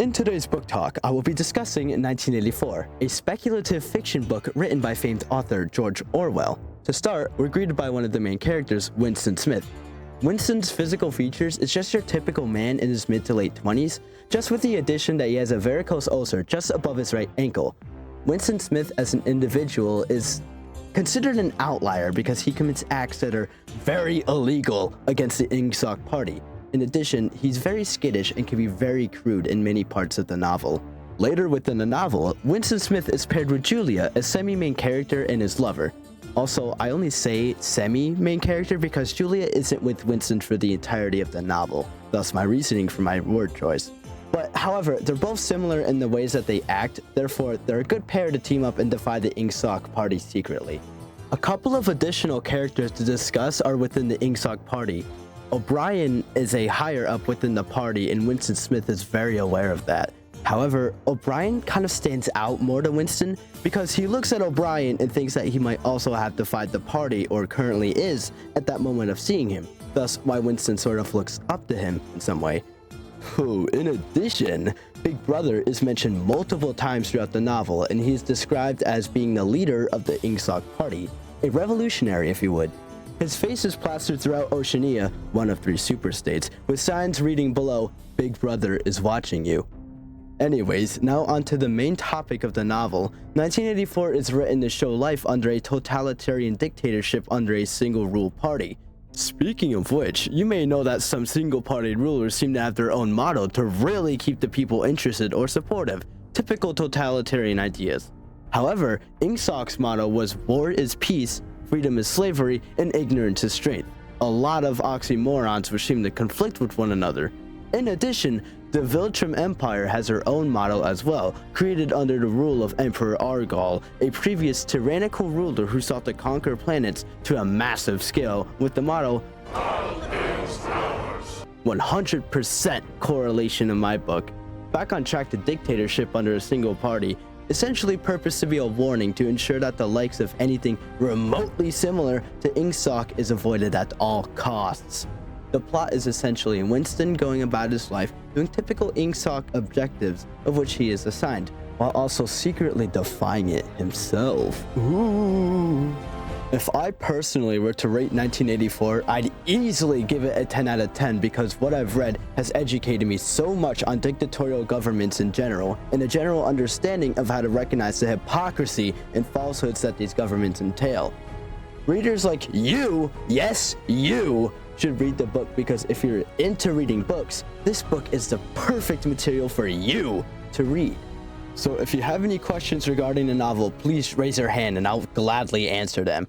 In today's book talk, I will be discussing 1984, a speculative fiction book written by famed author George Orwell. To start, we're greeted by one of the main characters, Winston Smith. Winston's physical features is just your typical man in his mid to late 20s, just with the addition that he has a varicose ulcer just above his right ankle. Winston Smith as an individual is considered an outlier because he commits acts that are very illegal against the Ingsoc party. In addition, he's very skittish and can be very crude in many parts of the novel. Later within the novel, Winston Smith is paired with Julia, a semi-main character and his lover. Also, I only say semi-main character because Julia isn't with Winston for the entirety of the novel, thus my reasoning for my word choice. But however, they're both similar in the ways that they act, therefore they're a good pair to team up and defy the Ingsoc party secretly. A couple of additional characters to discuss are within the Ingsoc party. O'Brien is a higher up within the party and Winston Smith is very aware of that. However, O'Brien kind of stands out more to Winston because he looks at O'Brien and thinks that he might also have defied the party or currently is at that moment of seeing him, thus why Winston sort of looks up to him in some way. In addition, Big Brother is mentioned multiple times throughout the novel and he's described as being the leader of the Ingsoc party, a revolutionary if you would. His face is plastered throughout Oceania, one of 3 superstates, with signs reading below, Big Brother is watching you. Anyways, now onto the main topic of the novel. 1984 is written to show life under a totalitarian dictatorship under a single-rule party. Speaking of which, you may know that some single-party rulers seem to have their own motto to really keep the people interested or supportive, typical totalitarian ideas. However, Ingsoc's motto was war is peace, freedom is slavery, and ignorance is strength. A lot of oxymorons which seem to conflict with one another. In addition, the Viltrum Empire has her own motto as well, created under the rule of Emperor Argal, a previous tyrannical ruler who sought to conquer planets to a massive scale with the motto 100% correlation in my book. Back on track to dictatorship under a single party, essentially purposed to be a warning to ensure that the likes of anything remotely similar to Ingsoc is avoided at all costs. The plot is essentially Winston going about his life doing typical Ingsoc objectives of which he is assigned, while also secretly defying it himself. Ooh. If I personally were to rate 1984, I'd easily give it a 10 out of 10 because what I've read has educated me so much on dictatorial governments in general and a general understanding of how to recognize the hypocrisy and falsehoods that these governments entail. Readers like you, yes, you, should read the book because if you're into reading books, this book is the perfect material for you to read. So if you have any questions regarding the novel, please raise your hand and I'll gladly answer them.